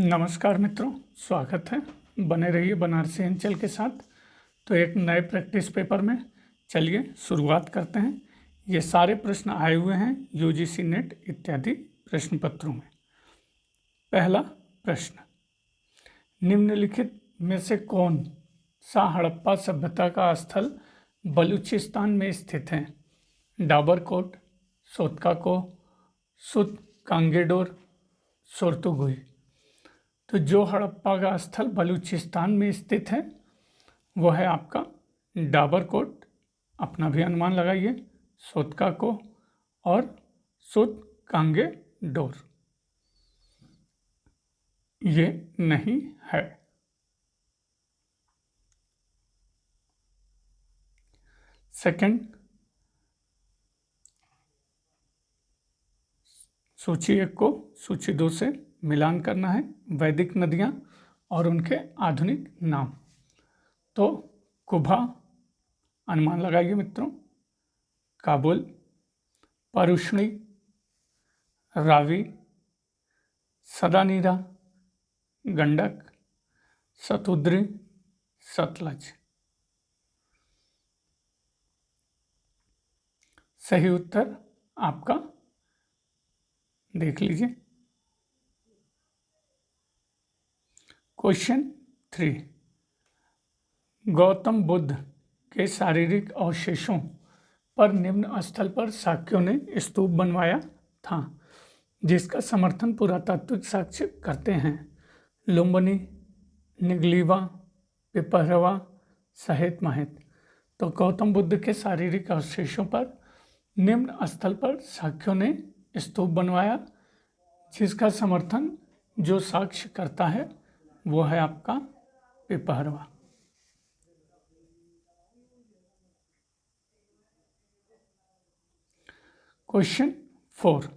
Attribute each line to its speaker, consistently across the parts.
Speaker 1: नमस्कार मित्रों, स्वागत है। बने रहिए बनारसी अंचल के साथ। तो एक नए प्रैक्टिस पेपर में चलिए शुरुआत करते हैं। ये सारे प्रश्न आए हुए हैं यूजीसी नेट इत्यादि प्रश्न पत्रों में। पहला प्रश्न, निम्नलिखित में से कौन सा हड़प्पा सभ्यता का स्थल बलूचिस्तान में स्थित है? डाबरकोट, सोतकाको, सुत कांगेडोर, सोर्तुगुई। तो जो हड़प्पा का स्थल बलूचिस्तान में स्थित है वह है आपका डाबरकोट, अपना भी अनुमान लगाइए, सोतकाको और सुत कांगेडोर। ये नहीं है। सेकंड, सूची 1 को सूची 2 से मिलान करना है। वैदिक नदियां और उनके आधुनिक नाम। तो कुभा, अनुमान लगाइए मित्रों, काबुल, परुष्णी, रावी, सदानीरा, गंडक, सतुद्री, सतलज। सही उत्तर आपका देख लीजिए। क्वेश्चन 3, गौतम बुद्ध के शारीरिक अवशेषों पर निम्न स्थल पर शाक्यों ने स्तूप बनवाया था, जिसका समर्थन पुरातात्विक साक्ष्य करते हैं? लुम्बिनी, निगलीवा, पिपहरवा, सहेत माहेत। तो गौतम बुद्ध के शारीरिक अवशेषों पर निम्न स्थल पर शाक्यों ने स्तूप बनवाया, जिसका समर्थन जो साक्ष्य करता है वो है आपका पिपहरवा। क्वेश्चन 4,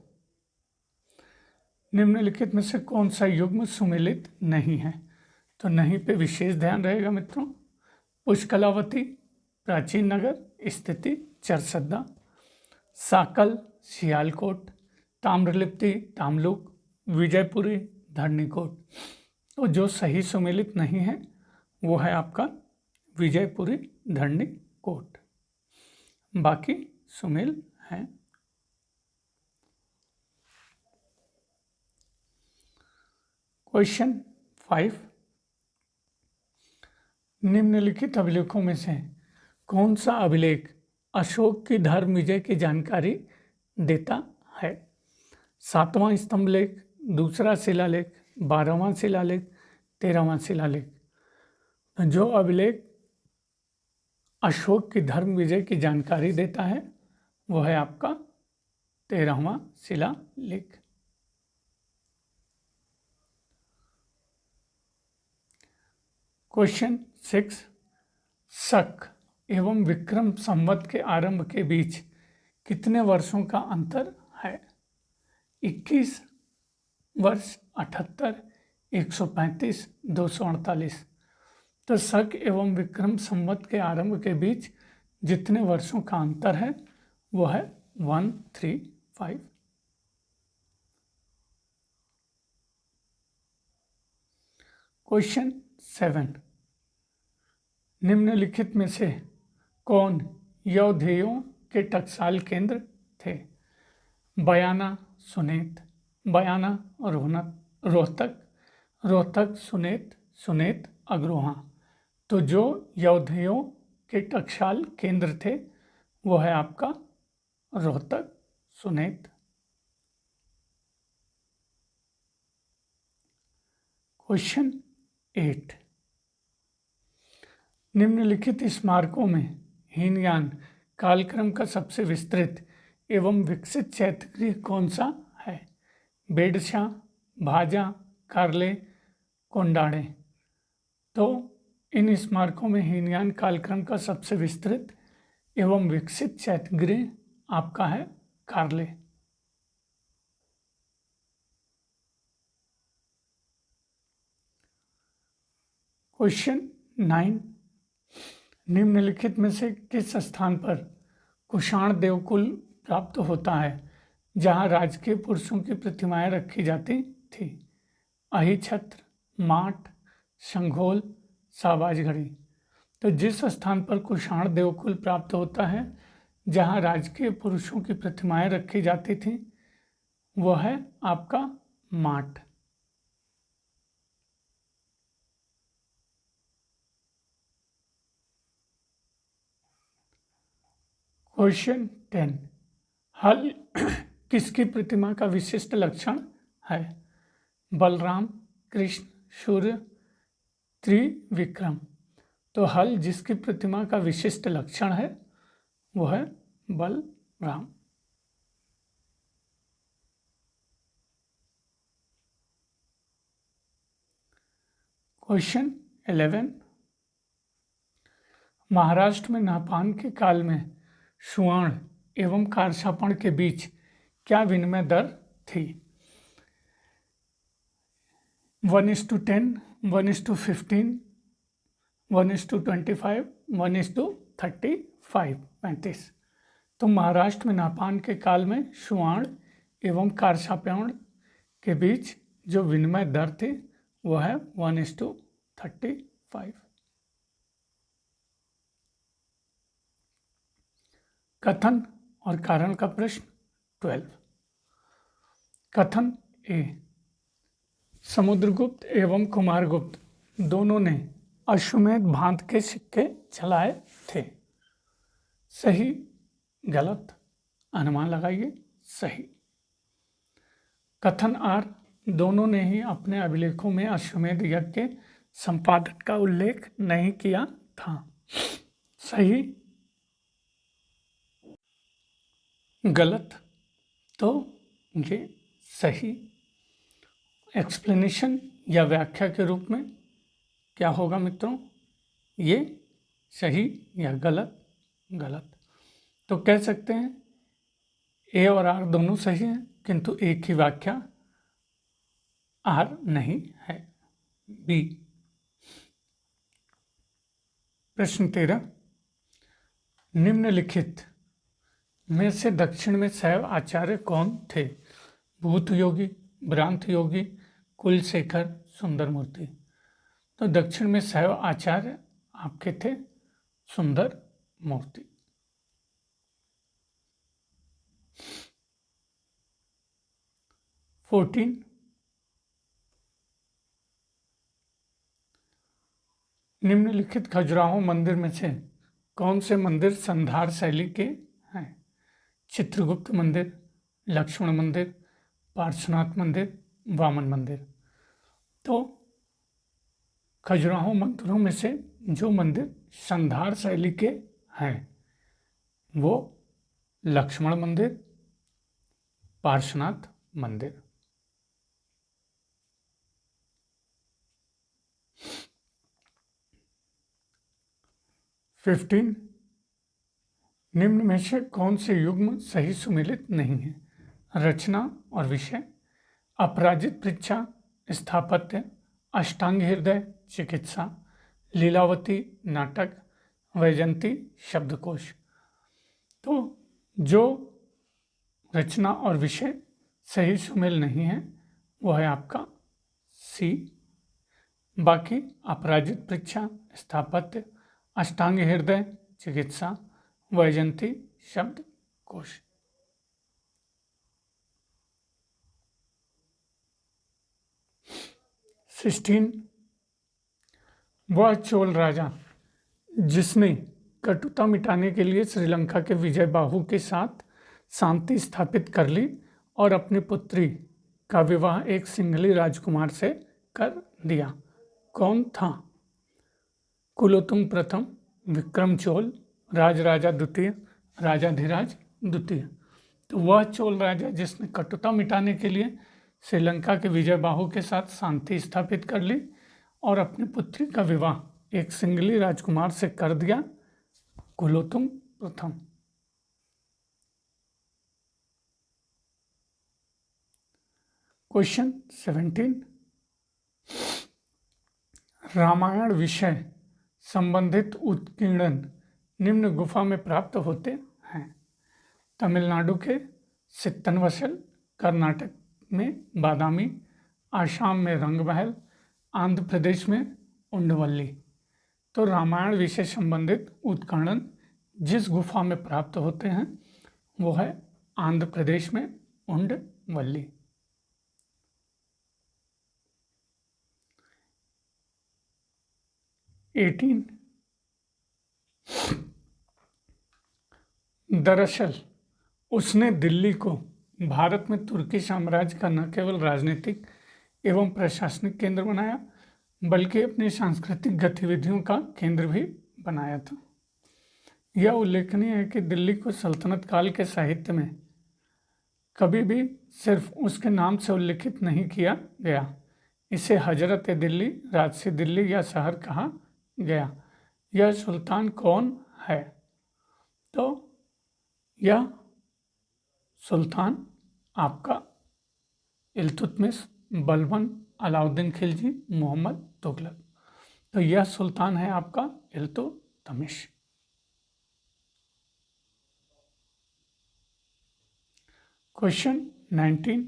Speaker 1: निम्नलिखित में से कौन सा युग्म सुमेलित नहीं है? तो नहीं पे विशेष ध्यान रहेगा मित्रों। पुष्कलावती, प्राचीन नगर, स्थिति चरसद्दा, साकल, सियालकोट, ताम्रलिप्ति, तामलुक, विजयपुरी, धरणीकोट। तो जो सही सुमेलित नहीं है वो है आपका विजयपुरी धरणीकोट, बाकी सुमेल हैं। क्वेश्चन 5, निम्नलिखित अभिलेखों में से कौन सा अभिलेख अशोक की धर्म विजय की जानकारी देता है? 7वां स्तंभ लेख, दूसरा शिलालेख, 12वां शिलालेख, 13वां शिलालेख। जो अभिलेख अशोक की धर्म विजय की जानकारी देता है वो है आपका 13वां शिलालेख। क्वेश्चन 6, शक एवं विक्रम संवत के आरंभ के बीच कितने वर्षों का अंतर है? 21 वर्ष, 78, 135, 248। तो शक एवं विक्रम संवत के आरंभ के बीच जितने वर्षों का अंतर है वो है 135। क्वेश्चन 7, निम्नलिखित में से कौन यौधेयों के टकसाल केंद्र थे? बयाना, सुनेत, बयाना और रोहतक, रोहतक, सुनेत, सुनेत, अग्रोहा। तो जो यौधेयों के टकसाल केंद्र थे वो है आपका रोहतक, सुनेत। क्वेश्चन 8, निम्नलिखित स्मारकों में हीनयान कालक्रम का सबसे विस्तृत एवं विकसित चैत्यगृह कौन सा है? बेडशाह, भाजा, कारले, कोंडाड़े। तो इन स्मारकों में हीनयान कालक्रम का सबसे विस्तृत एवं विकसित चैत्यगृह आपका है कारले। क्वेश्चन 9, निम्नलिखित में से किस स्थान पर कुषाण देवकुल प्राप्त होता है जहां राजकीय पुरुषों की प्रतिमाएं रखी जाती थी? अहिछत्र, माठ, शंघोल, शाहबाज घड़ी। तो जिस स्थान पर कुषाण देवकुल प्राप्त होता है, जहाँ राजकीय पुरुषों की प्रतिमाएं रखी जाती थीं, वह है आपका माठ। क्वेश्चन 10, हल किसकी प्रतिमा का विशिष्ट लक्षण है? बलराम, कृष्ण, सूर्य, त्रिविक्रम। तो हल जिसकी प्रतिमा का विशिष्ट लक्षण है वो है बलराम। क्वेश्चन 11, महाराष्ट्र में नहपान के काल में सुवर्ण एवं कारछापण के बीच क्या विनिमय दर थी? 1:10, 1:15, 1:25, 1:35, 35। तो महाराष्ट्र में नहपान के काल में सुवर्ण एवं कारछापण के बीच जो विनिमय दर थी वह है 1:35। कथन और कारण का प्रश्न 12। कथन ए, समुद्रगुप्त एवं कुमारगुप्त दोनों ने अश्वमेध भांत के सिक्के चलाए थे। सही, गलत? अनुमान लगाइए। सही। कथन आर, दोनों ने ही अपने अभिलेखों में अश्वमेध यज्ञ के संपादन का उल्लेख नहीं किया था। सही, गलत? तो ये सही। एक्सप्लेनेशन या व्याख्या के रूप में क्या होगा मित्रों? ये सही या गलत? गलत। तो कह सकते हैं ए और आर दोनों सही हैं, किंतु एक ही व्याख्या आर नहीं है, बी। प्रश्न 13, निम्नलिखित में से दक्षिण में शैव आचार्य कौन थे? भूत योगी, भ्रांत योगी, कुलशेखर, सुंदर मूर्ति। तो दक्षिण में शैव आचार्य आपके थे सुंदर मूर्ति। निम्नलिखित खजुराहो मंदिर में से कौन से मंदिर संधार शैली के हैं? चित्रगुप्त मंदिर, लक्ष्मण मंदिर, पार्श्वनाथ मंदिर, वामन मंदिर। तो खजुराहो मंदिरों में से जो मंदिर संधार शैली के हैं वो लक्ष्मण मंदिर, पार्श्वनाथ मंदिर। फिफ्टीन, निम्न में से कौन से युग्म सही सुमेलित नहीं है? रचना और विषय, अपराजित परीक्षा, स्थापत्य, अष्टांग हृदय, चिकित्सा, लीलावती, नाटक, वैजंती, शब्दकोश। तो जो रचना और विषय सही सुमेल नहीं है वो है आपका सी। बाकी अपराजित परीक्षा, स्थापत्य, अष्टांग हृदय, चिकित्सा, वैजंती, शब्दकोश। सिक्सटीन, वह चोल राजा जिसने कटुता मिटाने के लिए श्रीलंका के विजय बाहु के साथ शांति स्थापित कर ली और अपनी पुत्री का विवाह एक सिंघली राजकुमार से कर दिया, कौन था? कुलोत्तुंग प्रथम, विक्रम चोल, राजराजा द्वितीय, राजाधिराज द्वितीय। तो वह चोल राजा जिसने कटुता मिटाने के लिए श्रीलंका के विजय बाहु के साथ शांति स्थापित कर ली और अपनी पुत्री का विवाह एक सिंघली राजकुमार से कर दिया, कुलोत्तुंग प्रथम। क्वेश्चन 17, रामायण विषय संबंधित उत्कीर्णन निम्न गुफा में प्राप्त होते हैं? तमिलनाडु के सित्तनवसल, कर्नाटक में बादामी, आसाम में रंगमहल, आंध्र प्रदेश में उंडवल्ली। तो रामायण विषय संबंधित उत्खनन जिस गुफा में प्राप्त होते हैं वो है आंध्र प्रदेश में उंडवल्ली। दरअसल उसने दिल्ली को भारत में तुर्की साम्राज्य का न केवल राजनीतिक एवं प्रशासनिक केंद्र बनाया बल्कि अपनी सांस्कृतिक गतिविधियों का केंद्र भी बनाया था। यह उल्लेखनीय है कि दिल्ली को सल्तनत काल के साहित्य में कभी भी सिर्फ उसके नाम से उल्लेखित नहीं किया गया। इसे हजरत दिल्ली, राजसी दिल्ली या शहर कहा गया। यह सुल्तान कौन है? तो यह सुल्तान आपका इल्तुतमिश, बलबन, अलाउद्दीन खिलजी, मोहम्मद तुगलक। तो यह सुल्तान है आपका इल्तुतमिश। क्वेश्चन 19,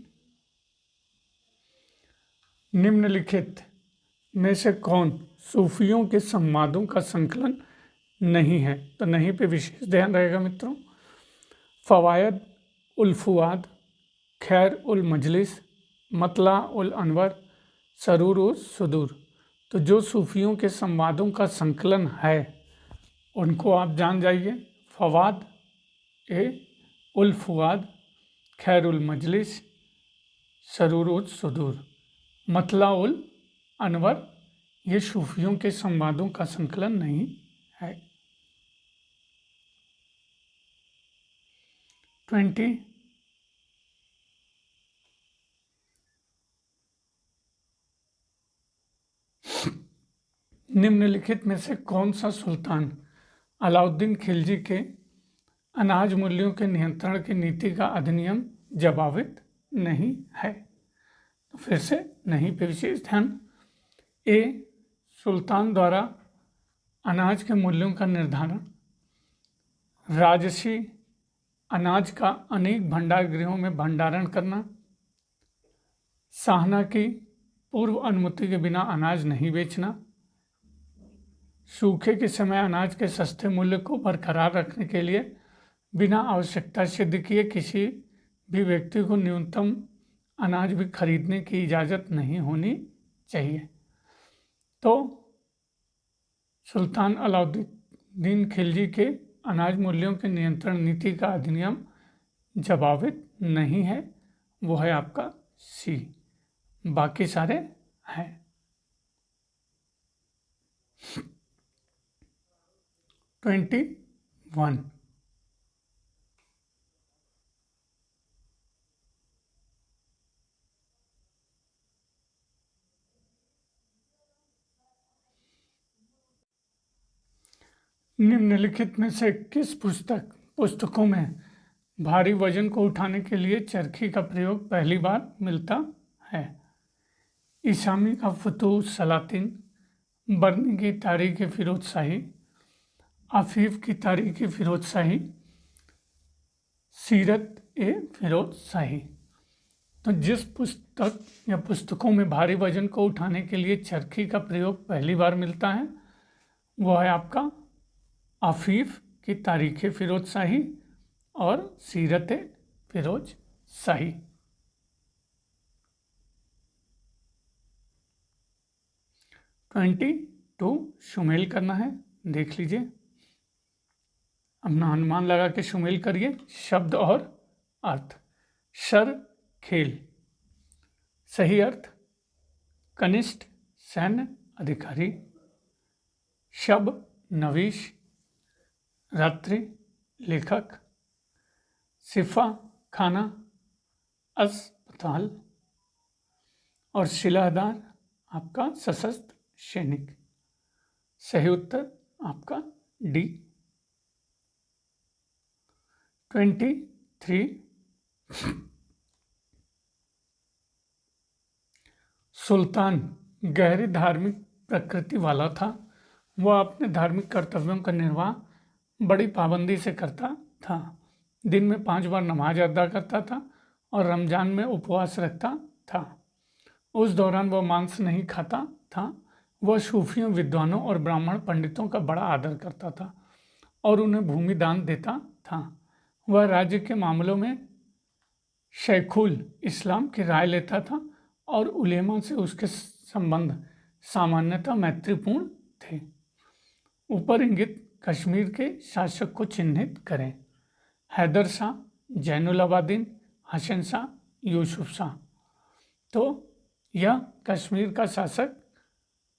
Speaker 1: निम्नलिखित में से कौन सूफियों के संवादों का संकलन नहीं है? तो नहीं पे विशेष ध्यान रहेगा मित्रों। फवायद उल फुआद, खैर उल मजलिस, मतला उल अनवर, सरूर उल सुदूर। तो जो सूफियों के संवादों का संकलन है उनको आप जान जाइए। फवाद उल फुआद, खैर उल मजलिस, सरूर उल सुदूर, मतला उल अनवर, ये सूफियों के संवादों का संकलन नहीं है। 20, निम्नलिखित में से कौन सा सुल्तान अलाउद्दीन खिलजी के अनाज मूल्यों के नियंत्रण की नीति का अधिनियम जवाबित नहीं है? तो फिर से नहीं पे विशेष ध्यान। ए, सुल्तान द्वारा अनाज के मूल्यों का निर्धारण, राजसी अनाज का अनेक भंडार गृहों में भंडारण करना, शाहना की पूर्व अनुमति के बिना अनाज नहीं बेचना, सूखे के समय अनाज के सस्ते मूल्य को बरकरार रखने के लिए बिना आवश्यकता सिद्ध किए किसी भी व्यक्ति को न्यूनतम अनाज भी खरीदने की इजाज़त नहीं होनी चाहिए। तो सुल्तान अलाउद्दीन खिलजी के अनाज मूल्यों के नियंत्रण नीति का अधिनियम जवाबित नहीं है, वो है आपका सी, बाकी सारे हैं। 21, निम्नलिखित में से किस पुस्तकों में भारी वजन को उठाने के लिए चरखी का प्रयोग पहली बार मिलता है? इसामी का फुतूह सलातीन, बर्नी की तारीख फिरोज शाही, आफीफ की तारीख फिरोज शाही, सीरत ए फिरोज शाही। तो जिस पुस्तक या पुस्तकों में भारी वजन को उठाने के लिए चरखी का प्रयोग पहली बार मिलता है वो है आपका आफीफ की तारीख फिरोज शाही और सीरत फिरोज शाही। 22 शुमेल करना है, देख लीजिए। अपना अनुमान लगा के शुमेल करिए। शब्द और अर्थ। शर खेल, सही अर्थ कनिष्ठ सैन्य अधिकारी। शब नवीश रात्रि लेखक। सिफा खाना अस्पताल। और शिलादार आपका सशस्त्र सैनिक। सही उत्तर आपका डी। 23 सुल्तान गहरी धार्मिक प्रकृति वाला था। वह अपने धार्मिक कर्तव्यों का निर्वाह बड़ी पाबंदी से करता था। दिन में 5 बार नमाज अदा करता था और रमज़ान में उपवास रखता था। उस दौरान वह मांस नहीं खाता था। वह सूफियों, विद्वानों और ब्राह्मण पंडितों का बड़ा आदर करता था और उन्हें भूमि दान देता था। वह राज्य के मामलों में शेखुल इस्लाम की राय लेता था और उलेमा से उसके संबंध सामान्यतः मैत्रीपूर्ण थे। ऊपर इंगित कश्मीर के शासक को चिन्हित करें। हैदर शाह, जैनुल आबादीन, हसन शाह, यूसुफ शाह। तो यह कश्मीर का शासक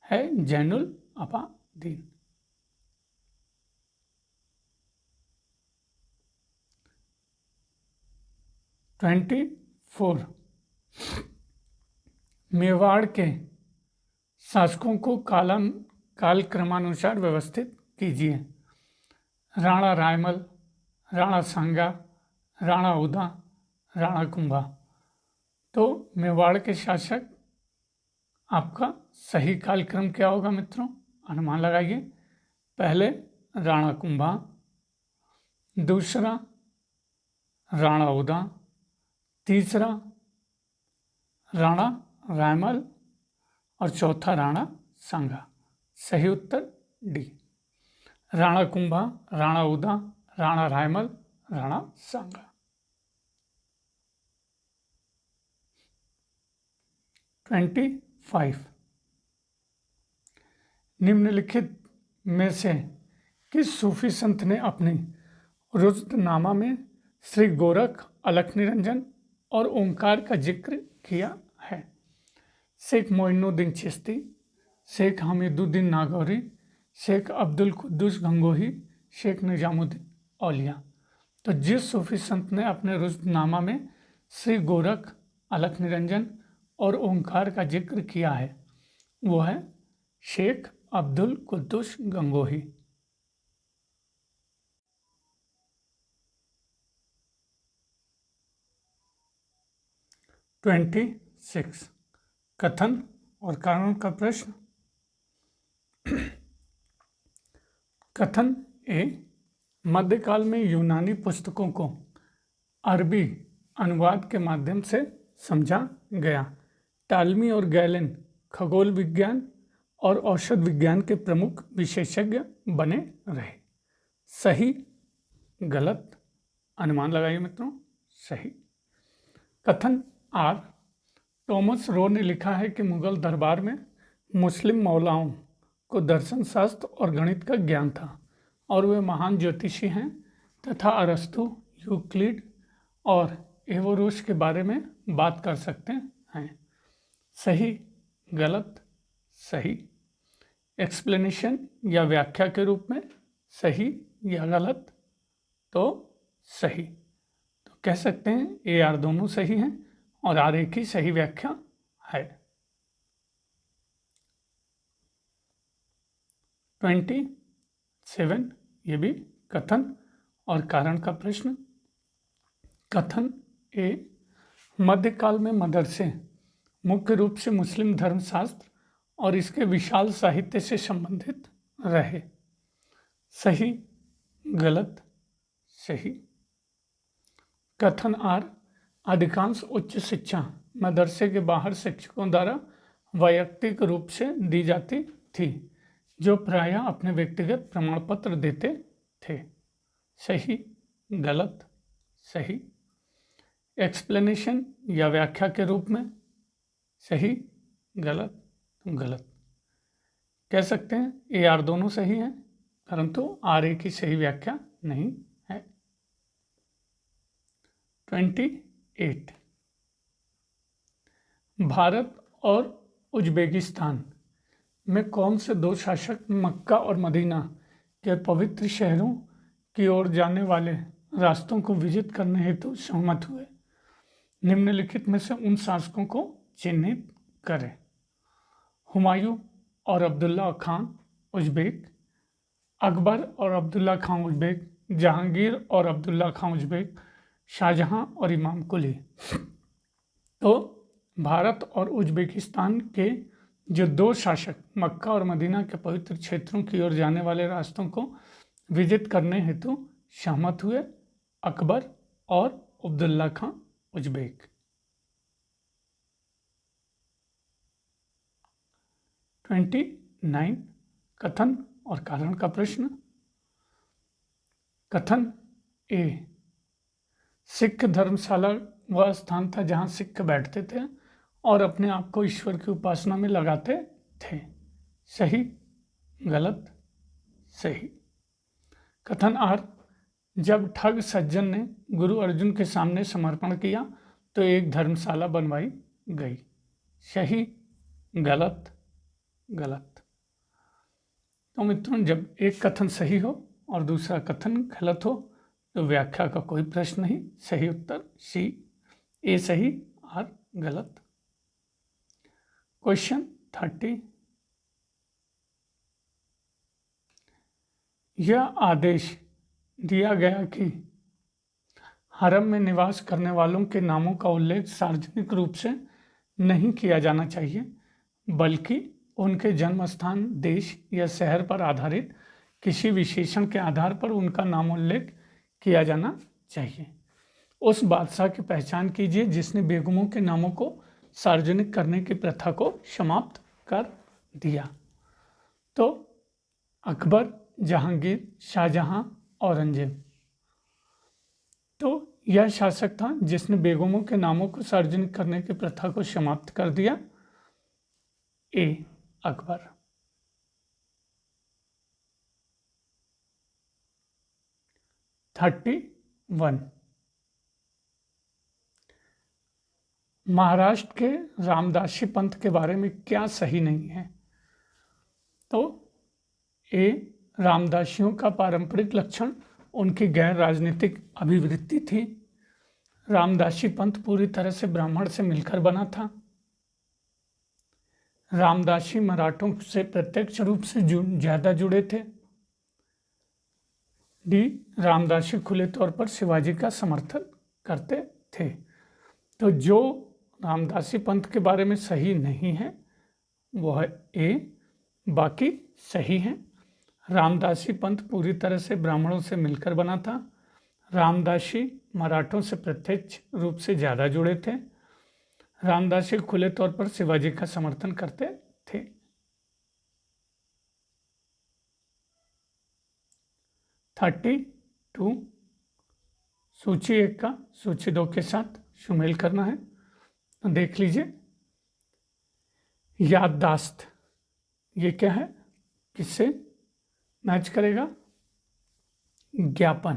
Speaker 1: है जैनुल आबादीन। ट्वेंटी 4 मेवाड़ के शासकों को कालक्रमानुसार व्यवस्थित कीजिए। राणा रायमल, राणा सांगा, राणा उदा, राणा कुंभा। तो मेवाड़ के शासक आपका सही कालक्रम क्या होगा मित्रों? अनुमान लगाइए। पहले राणा कुंभा, दूसरा राणा उदा, तीसरा राणा रायमल और चौथा राणा सांगा। सही उत्तर डी, राणा कुंभा, राणा उदा, राणा रायमल, राणा सांगा। 25 निम्नलिखित में से किस सूफी संत ने अपनी रुजनामा में श्री गोरख, अलख निरंजन और ओंकार का जिक्र किया है? शेख मोइनुद्दीन चिश्ती, शेख हमीदुद्दीन नागौरी, शेख अब्दुल कुद्दूस गंगोही, शेख निजामुद्दीन औलिया। तो जिस सूफी संत ने अपने रुजनामा में श्री गोरख, अलख निरंजन और ओंकार का जिक्र किया है वो है शेख अब्दुल कुद्दूस गंगोही। 26 कथन और कारण का प्रश्न। कथन ए, मध्यकाल में यूनानी पुस्तकों को अरबी अनुवाद के माध्यम से समझा गया। टालमी और गैलेन खगोल विज्ञान और औषध विज्ञान के प्रमुख विशेषज्ञ बने रहे। सही, गलत? अनुमान लगाइए मित्रों। सही। कथन आर, टॉमस रो ने लिखा है कि मुगल दरबार में मुस्लिम मौलाओं को दर्शन शास्त्र और गणित का ज्ञान था और वे महान ज्योतिषी हैं तथा अरस्तु, यूक्लिड और एवोरोस के बारे में बात कर सकते हैं। सही, गलत? सही। एक्सप्लेनेशन या व्याख्या के रूप में सही या गलत? तो सही। तो कह सकते हैं ए आर दोनों सही हैं और आर एक ही सही व्याख्या है। 27 ये भी कथन और कारण का प्रश्न। कथन ए, मध्यकाल में मदरसे मुख्य रूप से मुस्लिम धर्मशास्त्र और इसके विशाल साहित्य से संबंधित रहे। सही, गलत? सही। कथन आर, अधिकांश उच्च शिक्षा मदरसे के बाहर शिक्षकों द्वारा वैयक्तिक रूप से दी जाती थी, जो प्रायः अपने व्यक्तिगत प्रमाण पत्र देते थे। सही, गलत? सही। एक्सप्लेनेशन या व्याख्या के रूप में सही, गलत? गलत। कह सकते हैं ए आर दोनों सही हैं परंतु आर ए की सही व्याख्या नहीं है। 28 भारत और उज्बेकिस्तान में कौन से दो शासक मक्का और मदीना के पवित्र शहरों की ओर जाने वाले रास्तों को विजित करने हेतु सहमत हुए? निम्नलिखित में से उन शासकों को चिन्हित करें। हुमायूं और अब्दुल्ला खान उज्बेक, अकबर और अब्दुल्ला खान उज्बेक, जहांगीर और अब्दुल्ला खान उज्बेक, शाहजहां और इमाम कुली। तो भारत और उज्बेकिस्तान के जो दो शासक मक्का और मदीना के पवित्र क्षेत्रों की ओर जाने वाले रास्तों को विजित करने हेतु सहमत हुए, अकबर और अब्दुल्ला खान उज्बेक। 29 कथन और कारण का प्रश्न। कथन ए, सिख धर्मशाला वह स्थान था जहां सिख बैठते थे और अपने आप को ईश्वर की उपासना में लगाते थे। सही, गलत, सही। कथन आर, जब ठग सज्जन ने गुरु अर्जुन के सामने समर्पण किया तो एक धर्मशाला बनवाई गई। सही, गलत, गलत। तो मित्रों, जब एक कथन सही हो और दूसरा कथन गलत हो तो व्याख्या का कोई प्रश्न नहीं। सही उत्तर सी, ए सही, आर गलत। क्वेश्चन 30, यह आदेश दिया गया कि हरम में निवास करने वालों के नामों का उल्लेख सार्वजनिक रूप से नहीं किया जाना चाहिए, बल्कि उनके जन्म स्थान, देश या शहर पर आधारित किसी विशेषण के आधार पर उनका नाम उल्लेख किया जाना चाहिए। उस बादशाह की पहचान कीजिए जिसने बेगमों के नामों को सार्वजनिक करने की प्रथा को समाप्त कर दिया। तो अकबर, जहांगीर, शाहजहां, औरंगजेब। तो यह शासक था जिसने बेगमों के नामों को सार्वजनिक करने की प्रथा को समाप्त कर दिया। ए, अकबर। 31, महाराष्ट्र के रामदासी पंथ के बारे में क्या सही नहीं है? तो ए, रामदासियों का पारंपरिक लक्षण उनकी गैर राजनीतिक अभिवृत्ति थी। रामदासी पंथ पूरी तरह से ब्राह्मण से मिलकर बना था। रामदासी मराठों से प्रत्यक्ष रूप से ज्यादा जुड़े थे। डी, रामदासी खुले तौर पर शिवाजी का समर्थन करते थे। तो जो रामदासी पंथ के बारे में सही नहीं है वह ए, बाकी सही है। रामदासी पंथ पूरी तरह से ब्राह्मणों से मिलकर बना था। रामदासी मराठों से प्रत्यक्ष रूप से ज़्यादा जुड़े थे। रामदासी खुले तौर पर शिवाजी का समर्थन करते थे। 32, सूची 1 का सूची 2 के साथ सुमेल करना है। तो देख लीजिए, याददाश्त ये क्या है, किससे मैच करेगा? ज्ञापन,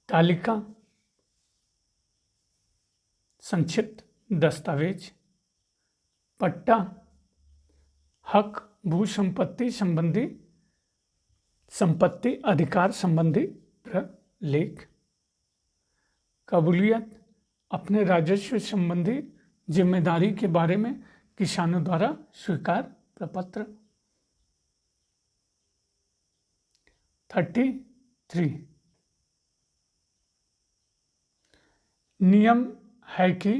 Speaker 1: तालिका, संक्षिप्त दस्तावेज, पट्टा, हक भू संपत्ति संबंधी संपत्ति अधिकार संबंधी प्रलेख, कबूलियत, अपने राजस्व संबंधी जिम्मेदारी के बारे में किसानों द्वारा स्वीकार प्रपत्र। 33, नियम है कि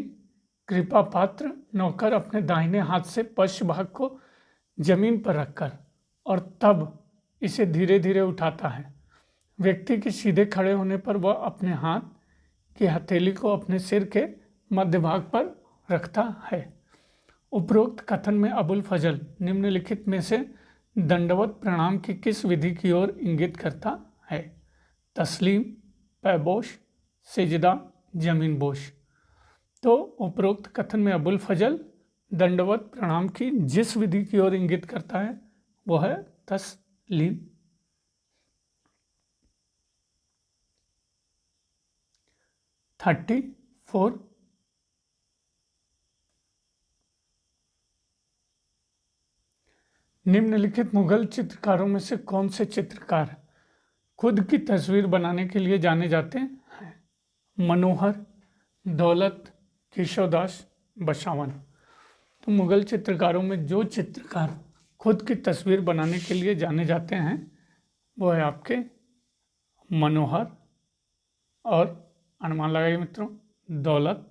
Speaker 1: कृपा पात्र नौकर अपने दाहिने हाथ से पश्च भाग को जमीन पर रखकर और तब इसे धीरे धीरे उठाता है। व्यक्ति के सीधे खड़े होने पर वह अपने हाथ की हथेली को अपने सिर के मध्य भाग पर रखता है। उपरोक्त कथन में अबुल फजल निम्नलिखित में से दंडवत प्रणाम की किस विधि की ओर इंगित करता है? तस्लीम, पैबोश, सिजदा, जमीन बोश। तो उपरोक्त कथन में अबुल फजल दंडवत प्रणाम की जिस विधि की ओर इंगित करता है वह है तस्लीम। 34, निम्नलिखित मुगल चित्रकारों में से कौन से चित्रकार खुद की तस्वीर बनाने के लिए जाने जाते हैं? मनोहर, दौलत, केशवदास, बसावन। तो मुगल चित्रकारों में जो चित्रकार खुद की तस्वीर बनाने के लिए जाने जाते हैं वो है आपके मनोहर और अनुमान लगाइए मित्रों, दौलत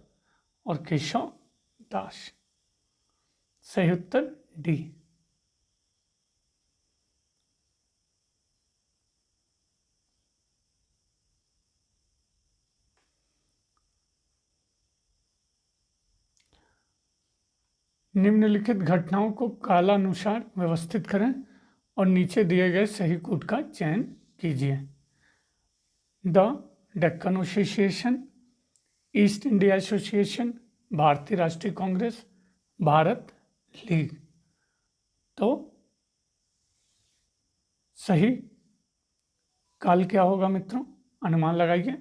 Speaker 1: और केशवदास। सही उत्तर डी। निम्नलिखित घटनाओं को कालानुसार व्यवस्थित करें और नीचे दिए गए सही कूट का चयन कीजिए। The Deccan association, east India association, भारतीय राष्ट्रीय कांग्रेस, भारत लीग। तो सही काल क्या होगा मित्रों, अनुमान लगाइए।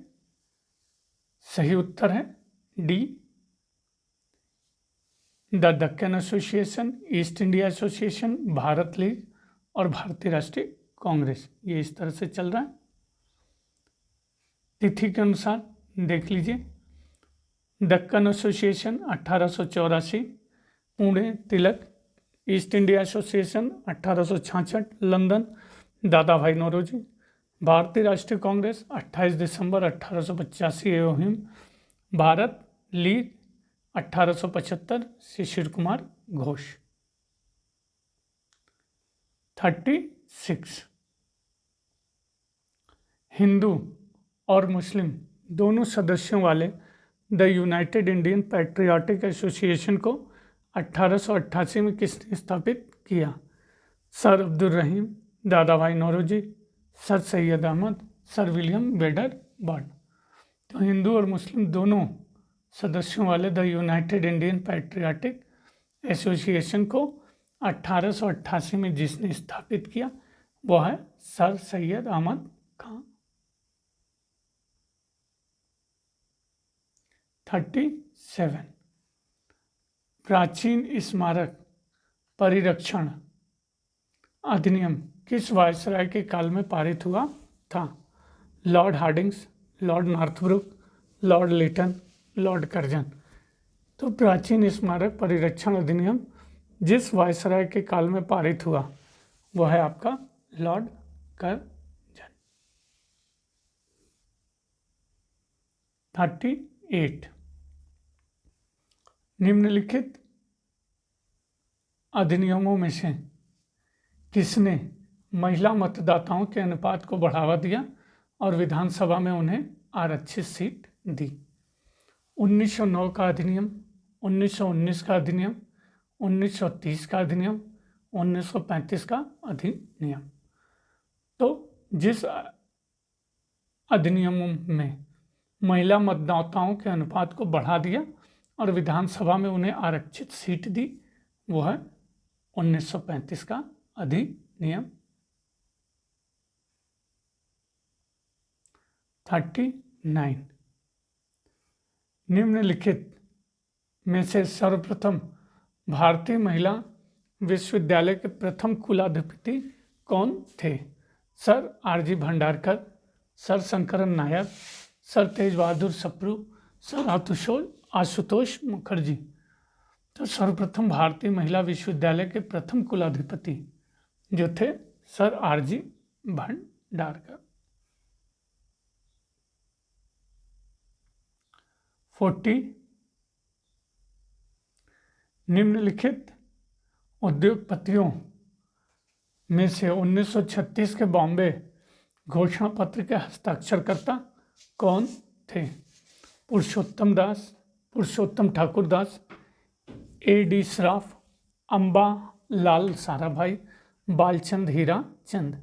Speaker 1: सही उत्तर है D, the Deccan association, east India association, Bharat league और भारतीय राष्ट्रीय कांग्रेस। ये इस तरह से चल रहा है। तिथि के अनुसार देख लीजिए। डेक्कन एसोसिएशन 1884, पुणे तिलक। ईस्ट इंडिया एसोसिएशन 1866, लंदन दादा भाई नौरोजी। भारतीय राष्ट्रीय कांग्रेस 28 दिसंबर 1885 एवं भारत लीग 1875 शिशिर कुमार घोष। 36 हिंदू और मुस्लिम दोनों सदस्यों वाले the United Indian Patriotic Association को 1888 में किसने स्थापित किया? Sir Abdul Rahim, Dadabhai Naoroji, sir Syed Ahmad, sir William Wedderburn. तो हिंदू और मुस्लिम दोनों सदस्यों वाले the United Indian Patriotic Association को 1888 में जिसने स्थापित किया वो है सर सैयद अहमद खान। 37 प्राचीन स्मारक परिरक्षण अधिनियम किस वायसराय के काल में पारित हुआ था? Lord Hardings, Lord Northbrook, Lord Lytton, Lord Curzon. तो प्राचीन स्मारक परिरक्षण अधिनियम जिस वायसराय के काल में पारित हुआ वो है आपका लॉर्ड कर्जन। 38 निम्नलिखित अधिनियमों में से किसने महिला मतदाताओं के अनुपात को बढ़ावा दिया और विधानसभा में उन्हें आरक्षित सीट दी? 1909 का अधिनियम, 1919 का अधिनियम, 1930 का अधिनियम, 1935 का अधिनियम। तो जिस अधिनियमों में महिला मतदाताओं के अनुपात को बढ़ा दिया और विधानसभा में उन्हें आरक्षित सीट दी वो है 1935 का अधिनियम। 39 निम्नलिखित में से सर्वप्रथम भारतीय महिला विश्वविद्यालय के प्रथम कुलाधिपति कौन थे? Sir R G Bhandarkar, sir Sankaran Nair, sir Tej Bahadur Sapru, sir Ashutosh Mukherjee. तो सर्वप्रथम भारतीय महिला विश्वविद्यालय के प्रथम कुलाधिपति जो थे सर आरजी भंडारकर। 40 निम्नलिखित उद्योगपतियों में से 1936 के बॉम्बे घोषणा पत्र के हस्ताक्षरकर्ता कौन थे? पुरुषोत्तम ठाकुर दास, A.D. श्राफ, अम्बा लाल साराभाई, बालचंद हीरा चंद।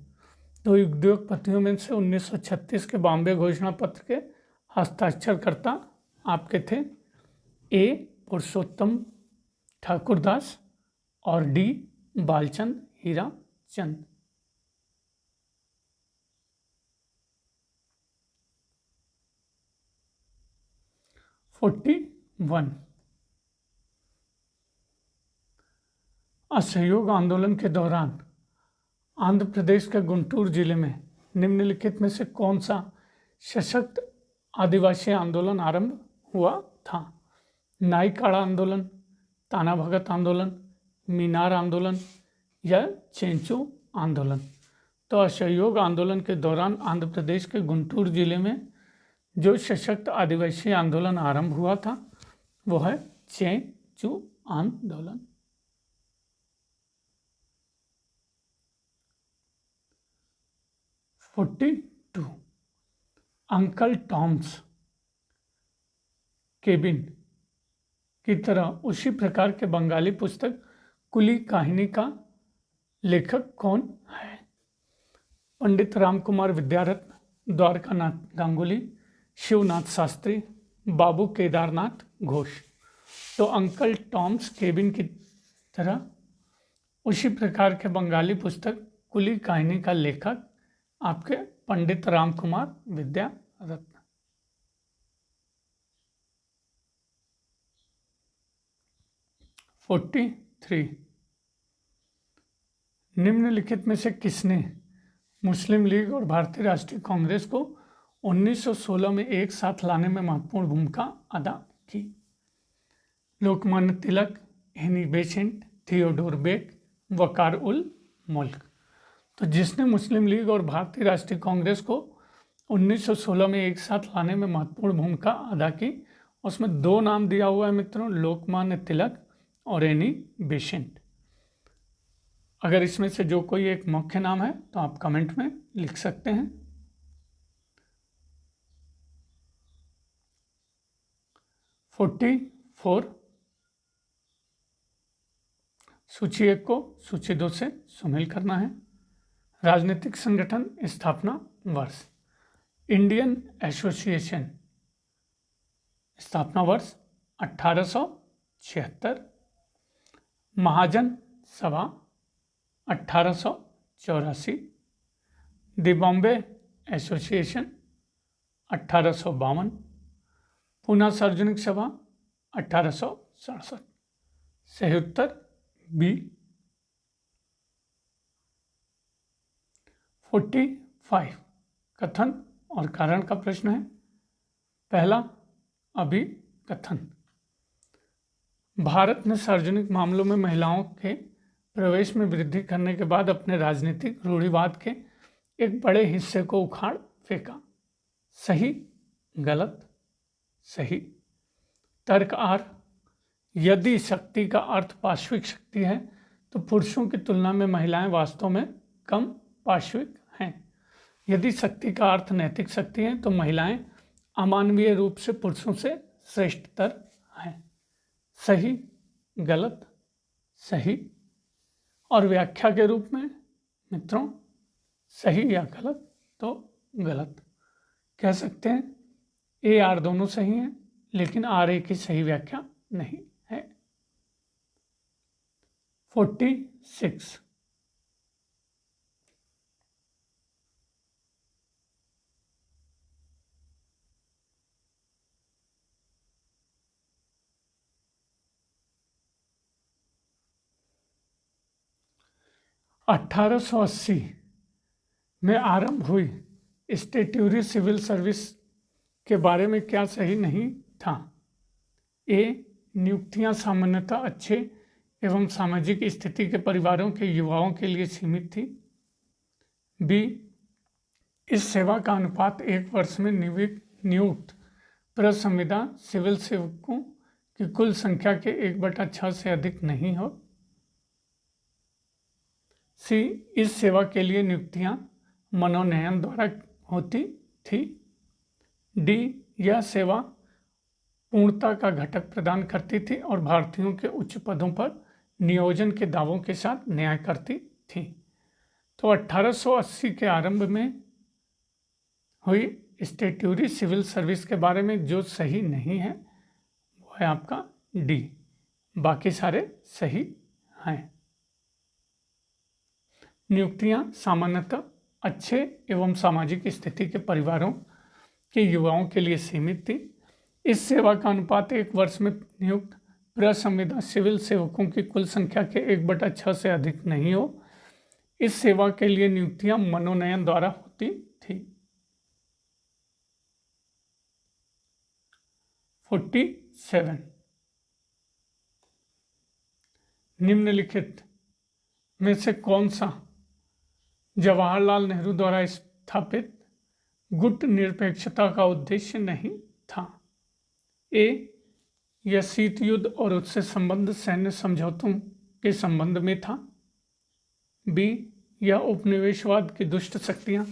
Speaker 1: तो उद्योगपतियों में से 1936 के बॉम्बे घोषणा पत्र के हस्ताक्षरकर्ता आपके थे ए पुरुषोत्तम ठाकुर दास और डी बालचंद हीरा चंद। 41 असहयोग आंदोलन के दौरान आंध्र प्रदेश के गुंटूर जिले में निम्नलिखित में से कौन सा सशक्त आदिवासी आंदोलन आरंभ हुआ था? नाईकाड़ा आंदोलन, ताना भगत आंदोलन, मीनार आंदोलन या चेंचू आंदोलन। तो असहयोग आंदोलन के दौरान आंध्र प्रदेश के गुंटूर जिले में जो सशक्त आदिवासी आंदोलन आरंभ हुआ था वो है चेंचू आंदोलन। 42 अंकल टॉम्स केबिन की तरह उसी प्रकार के बंगाली पुस्तक कुली कहानी का लेखक कौन है? पंडित रामकुमार विद्यारत्न, द्वारकानाथ गांगुली, शिवनाथ शास्त्री, बाबू केदारनाथ घोष। तो अंकल टॉम्स केबिन की तरह उसी प्रकार के बंगाली पुस्तक कुली कहानी का लेखक आपके पंडित रामकुमार विद्यारत्न। 43 निम्नलिखित में से किसने मुस्लिम लीग और भारतीय राष्ट्रीय कांग्रेस को 1916 में एक साथ लाने में महत्वपूर्ण भूमिका अदा की? लोकमान्य तिलक, हेनी बेसेंट, थियोडोर बेक, वकार उल मुल्क। तो जिसने मुस्लिम लीग और भारतीय राष्ट्रीय कांग्रेस को 1916 में एक साथ लाने में महत्वपूर्ण भूमिका अदा की, उसमें दो नाम दिया हुआ है मित्रों, लोकमान्य तिलक और एनी बेसेंट। अगर इसमें से जो कोई एक मुख्य नाम है तो आप कमेंट में लिख सकते हैं। 44 सूची 1 को सूची 2 से शामिल करना है। राजनीतिक संगठन स्थापना वर्ष। इंडियन एसोसिएशन स्थापना वर्ष 1876। महाजन सभा 1884। The Bombay association 1852। पूना सार्वजनिक सभा 1867। सही उत्तर बी। 45 कथन और कारण का प्रश्न है। पहला, अभिकथन। भारत ने सार्वजनिक मामलों में महिलाओं के प्रवेश में वृद्धि करने के बाद अपने राजनीतिक रूढ़िवाद के एक बड़े हिस्से को उखाड़ फेंका। सही, गलत? सही। तर्क आर, यदि शक्ति का अर्थ पाश्विक शक्ति है तो पुरुषों की तुलना में महिलाएं वास्तव में कम पाश्विक हैं। यदि शक्ति का अर्थ नैतिक शक्ति है तो महिलाएं अमानवीय रूप से पुरुषों से श्रेष्ठतर हैं। सही, गलत? सही। और व्याख्या के रूप में मित्रों, सही या गलत? तो गलत। कह सकते हैं ए आर दोनों सही हैं, लेकिन आर ए की सही व्याख्या नहीं है। 46 1880 में आरंभ हुई स्टैट्यूटरी सिविल सर्विस के बारे में क्या सही नहीं था? ए, नियुक्तियां सामान्यतः अच्छे एवं सामाजिक स्थिति के परिवारों के युवाओं के लिए सीमित थी। बी, इस सेवा का अनुपात एक वर्ष में नियुक्त प्रसंविदा सिविल सेवकों की कुल संख्या के 1/6 से अधिक नहीं हो। सी, इस सेवा के लिए नियुक्तियां मनोनयन द्वारा होती थी। डी, यह सेवा पूर्णता का घटक प्रदान करती थी और भारतीयों के उच्च पदों पर नियोजन के दावों के साथ न्याय करती थी। तो 1880 के आरंभ में हुई स्टैट्यूटरी सिविल सर्विस के बारे में जो सही नहीं है वो है आपका डी, बाकी सारे सही हैं। नियुक्तियां सामान्यतः अच्छे एवं सामाजिक स्थिति के परिवारों के युवाओं के लिए सीमित थी। इस सेवा का अनुपात एक वर्ष में नियुक्त प्रसंविदा सिविल सेवकों की कुल संख्या के 1/6 से अधिक नहीं हो। इस सेवा के लिए नियुक्तियां मनोनयन द्वारा होती थी। 47 निम्नलिखित में से कौन सा जवाहरलाल नेहरू द्वारा स्थापित गुट निरपेक्षता का उद्देश्य नहीं था? ए, यह शीत युद्ध और उससे संबद्ध सैन्य समझौतों के संबंध में था। बी, यह उपनिवेशवाद की दुष्ट शक्तियां,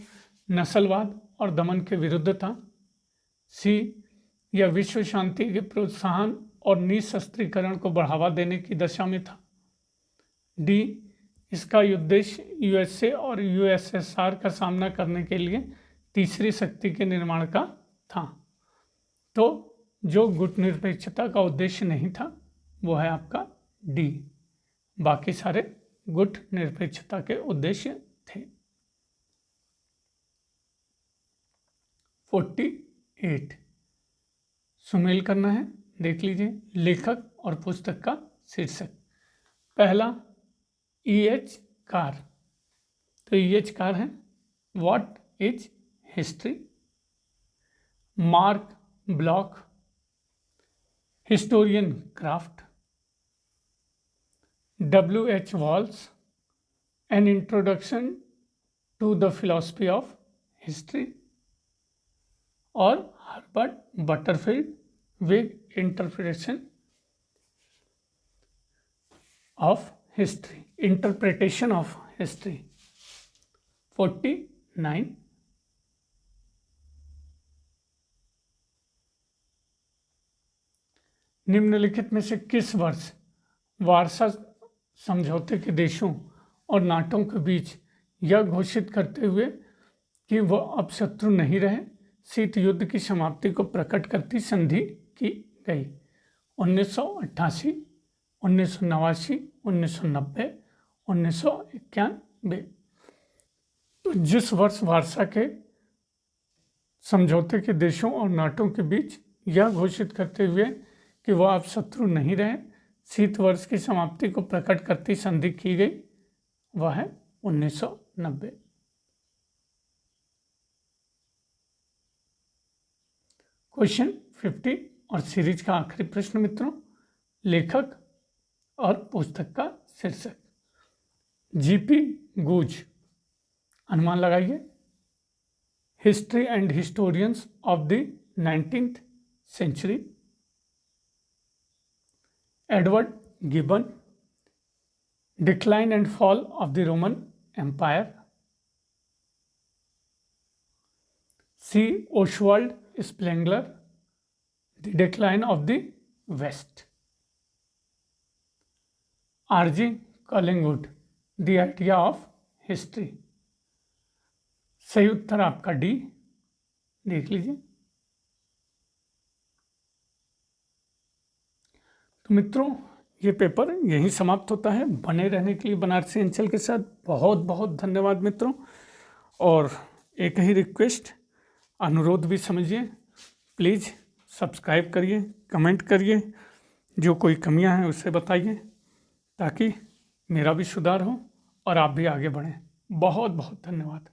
Speaker 1: नस्लवाद और दमन के विरुद्ध था। सी, यह विश्व शांति के प्रोत्साहन और निशस्त्रीकरण को बढ़ावा देने की दशा में था। डी, इसका उद्देश्य यूएसए और यूएसएसआर का सामना करने के लिए तीसरी शक्ति के निर्माण का था। तो जो गुटनिरपेक्षता का उद्देश्य नहीं था वो है आपका डी, बाकी सारे गुटनिरपेक्षता के उद्देश्य थे। 48 सुमेल करना है, देख लीजिए। लेखक और पुस्तक का शीर्षक। पहला E.H. कार, तो E.H. कार है what is history. Marc Bloch, historian craft. W.H. Walsh, an introduction to the philosophy of history. और Herbert Butterfield, Whig interpretation of history, interpretation of history. 49 निम्नलिखित में से किस वर्ष वार्सा समझौते के देशों और नाटों के बीच यह घोषित करते हुए कि वह अब शत्रु नहीं रहे, शीत युद्ध की समाप्ति को प्रकट करती संधि की गई? 1988, 1989, 1990, 1991। तो जिस वर्ष वार्सा के समझौते के देशों और नाटों के बीच यह घोषित करते हुए कि वह अब शत्रु नहीं रहे, शीत वर्ष की समाप्ति को प्रकट करती संधि की गई, वह है 1990। क्वेश्चन 50 और सीरीज का आखिरी प्रश्न मित्रों, लेखक और पुस्तक का शीर्षक। जीपी गूज, अनुमान लगाइए। History and historians of the 19th century. Edward Gibbon, decline and fall of the Roman Empire. C Oswald Spengler, the decline of the West. R G Collingwood, the idea of history. सही उत्तर आपका D, देख लीजिए। तो मित्रों ये paper यहीं समाप्त होता है। बने रहने के लिए बनारसी अंचल के साथ बहुत बहुत धन्यवाद मित्रों। और एक ही रिक्वेस्ट, अनुरोध भी समझिए, प्लीज़ सब्सक्राइब करिए, कमेंट करिए, जो कोई कमियां हैं उसे बताइए ताकि मेरा भी सुधार हो और आप भी आगे बढ़ें। बहुत बहुत धन्यवाद।